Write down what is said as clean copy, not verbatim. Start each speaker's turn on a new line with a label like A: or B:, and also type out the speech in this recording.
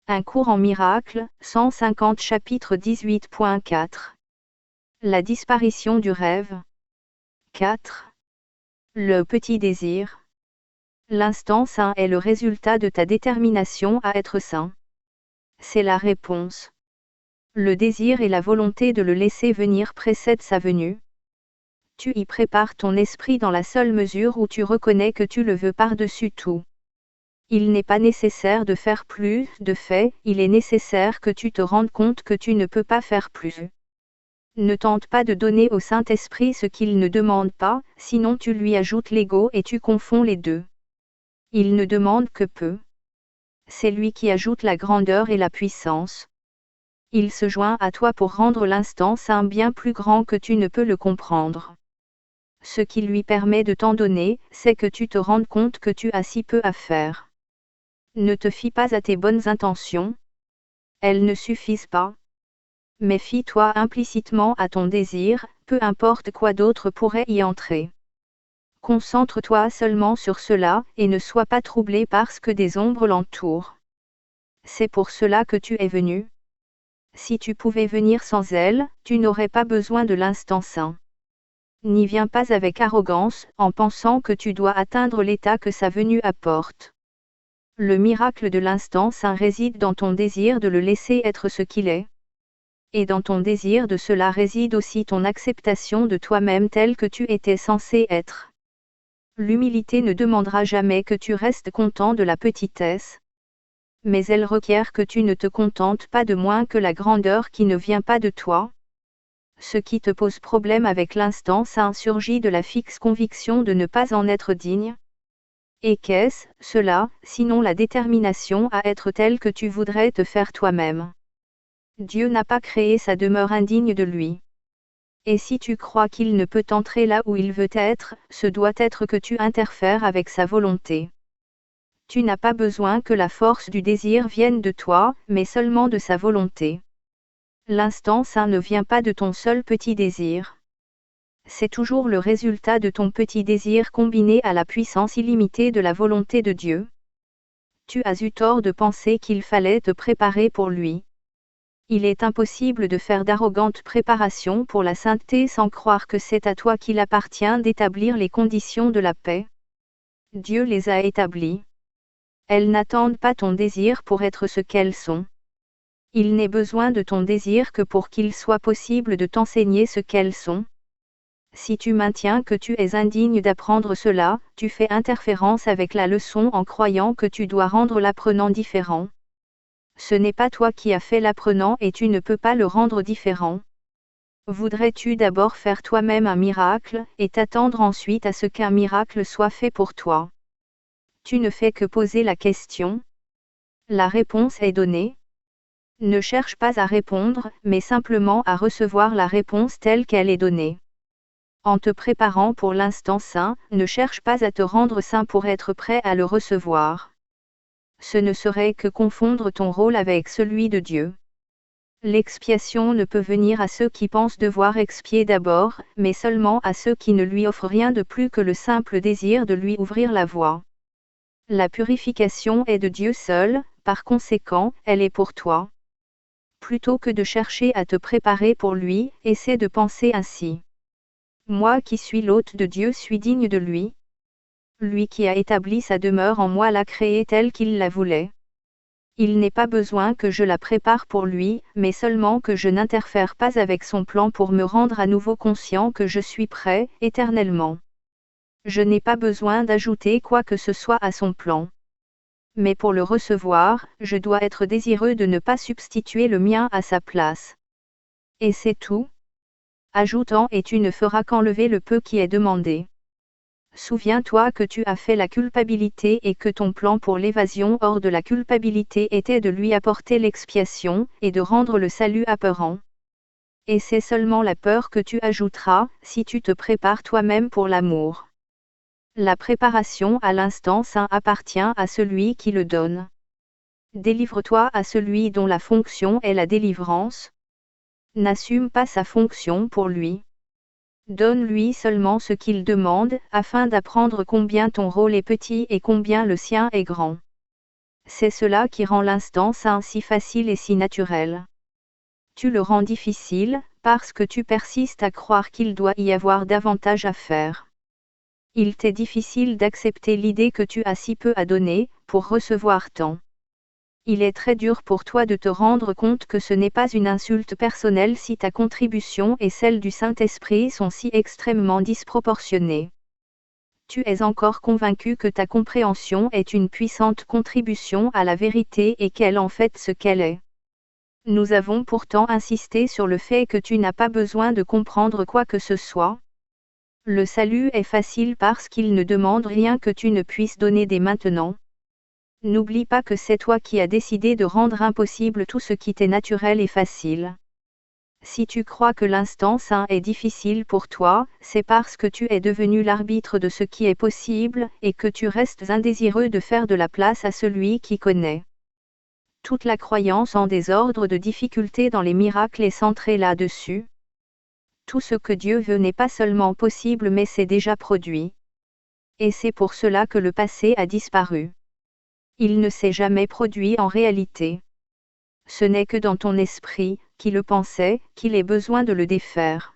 A: Un cours en miracle, 150 chapitre 18.4. La disparition du rêve. 4. Le petit désir. L'instant saint est le résultat de ta détermination à être saint. C'est la réponse. Le désir et la volonté de le laisser venir précèdent sa venue. Tu y prépares ton esprit dans la seule mesure où tu reconnais que tu le veux par-dessus tout. Il n'est pas nécessaire de faire plus, de fait, il est nécessaire que tu te rendes compte que tu ne peux pas faire plus. Ne tente pas de donner au Saint-Esprit ce qu'il ne demande pas, sinon tu lui ajoutes l'ego et tu confonds les deux. Il ne demande que peu. C'est lui qui ajoute la grandeur et la puissance. Il se joint à toi pour rendre l'instant saint bien plus grand que tu ne peux le comprendre. Ce qui lui permet de t'en donner, c'est que tu te rendes compte que tu as si peu à faire. Ne te fie pas à tes bonnes intentions. Elles ne suffisent pas. Mais fie-toi implicitement à ton désir, peu importe quoi d'autre pourrait y entrer. Concentre-toi seulement sur cela, et ne sois pas troublé parce que des ombres l'entourent. C'est pour cela que tu es venu. Si tu pouvais venir sans elles, tu n'aurais pas besoin de l'instant saint. N'y viens pas avec arrogance, en pensant que tu dois atteindre l'état que sa venue apporte. Le miracle de l'instant saint réside dans ton désir de le laisser être ce qu'il est. Et dans ton désir de cela réside aussi ton acceptation de toi-même tel que tu étais censé être. L'humilité ne demandera jamais que tu restes content de la petitesse. Mais elle requiert que tu ne te contentes pas de moins que la grandeur qui ne vient pas de toi. Ce qui te pose problème avec l'instant saint surgit de la fixe conviction de ne pas en être digne. Et qu'est-ce, cela, sinon la détermination à être tel que tu voudrais te faire toi-même? Dieu n'a pas créé sa demeure indigne de lui. Et si tu crois qu'il ne peut entrer là où il veut être, ce doit être que tu interfères avec sa volonté. Tu n'as pas besoin que la force du désir vienne de toi, mais seulement de sa volonté. L'instant saint ne vient pas de ton seul petit désir. C'est toujours le résultat de ton petit désir combiné à la puissance illimitée de la volonté de Dieu. Tu as eu tort de penser qu'il fallait te préparer pour lui. Il est impossible de faire d'arrogantes préparations pour la sainteté sans croire que c'est à toi qu'il appartient d'établir les conditions de la paix. Dieu les a établies. Elles n'attendent pas ton désir pour être ce qu'elles sont. Il n'est besoin de ton désir que pour qu'il soit possible de t'enseigner ce qu'elles sont. Si tu maintiens que tu es indigne d'apprendre cela, tu fais interférence avec la leçon en croyant que tu dois rendre l'apprenant différent. Ce n'est pas toi qui as fait l'apprenant et tu ne peux pas le rendre différent. Voudrais-tu d'abord faire toi-même un miracle, et t'attendre ensuite à ce qu'un miracle soit fait pour toi? Tu ne fais que poser la question. La réponse est donnée. Ne cherche pas à répondre, mais simplement à recevoir la réponse telle qu'elle est donnée. En te préparant pour l'instant saint, ne cherche pas à te rendre saint pour être prêt à le recevoir. Ce ne serait que confondre ton rôle avec celui de Dieu. L'expiation ne peut venir à ceux qui pensent devoir expier d'abord, mais seulement à ceux qui ne lui offrent rien de plus que le simple désir de lui ouvrir la voie. La purification est de Dieu seul, par conséquent, elle est pour toi. Plutôt que de chercher à te préparer pour lui, essaie de penser ainsi. Moi qui suis l'hôte de Dieu suis digne de lui. Lui qui a établi sa demeure en moi l'a créée telle qu'il la voulait. Il n'est pas besoin que je la prépare pour lui, mais seulement que je n'interfère pas avec son plan pour me rendre à nouveau conscient que je suis prêt, éternellement. Je n'ai pas besoin d'ajouter quoi que ce soit à son plan. Mais pour le recevoir, je dois être désireux de ne pas substituer le mien à sa place. Et c'est tout. Ajoutant et tu ne feras qu'enlever le peu qui est demandé. Souviens-toi que tu as fait la culpabilité et que ton plan pour l'évasion hors de la culpabilité était de lui apporter l'expiation, et de rendre le salut apeurant. Et c'est seulement la peur que tu ajouteras, si tu te prépares toi-même pour l'amour. La préparation à l'instant saint appartient à celui qui le donne. Délivre-toi à celui dont la fonction est la délivrance. N'assume pas sa fonction pour lui. Donne-lui seulement ce qu'il demande, afin d'apprendre combien ton rôle est petit et combien le sien est grand. C'est cela qui rend l'instant saint si facile et si naturel. Tu le rends difficile, parce que tu persistes à croire qu'il doit y avoir davantage à faire. Il t'est difficile d'accepter l'idée que tu as si peu à donner, pour recevoir tant. Il est très dur pour toi de te rendre compte que ce n'est pas une insulte personnelle si ta contribution et celle du Saint-Esprit sont si extrêmement disproportionnées. Tu es encore convaincu que ta compréhension est une puissante contribution à la vérité et qu'elle en fait ce qu'elle est. Nous avons pourtant insisté sur le fait que tu n'as pas besoin de comprendre quoi que ce soit. Le salut est facile parce qu'il ne demande rien que tu ne puisses donner dès maintenant. N'oublie pas que c'est toi qui as décidé de rendre impossible tout ce qui t'est naturel et facile. Si tu crois que l'instant saint est difficile pour toi, c'est parce que tu es devenu l'arbitre de ce qui est possible et que tu restes indésireux de faire de la place à celui qui connaît. Toute la croyance en désordre de difficultés dans les miracles est centrée là-dessus. Tout ce que Dieu veut n'est pas seulement possible mais c'est déjà produit. Et c'est pour cela que le passé a disparu. Il ne s'est jamais produit en réalité. Ce n'est que dans ton esprit, qui le pensait, qu'il ait besoin de le défaire.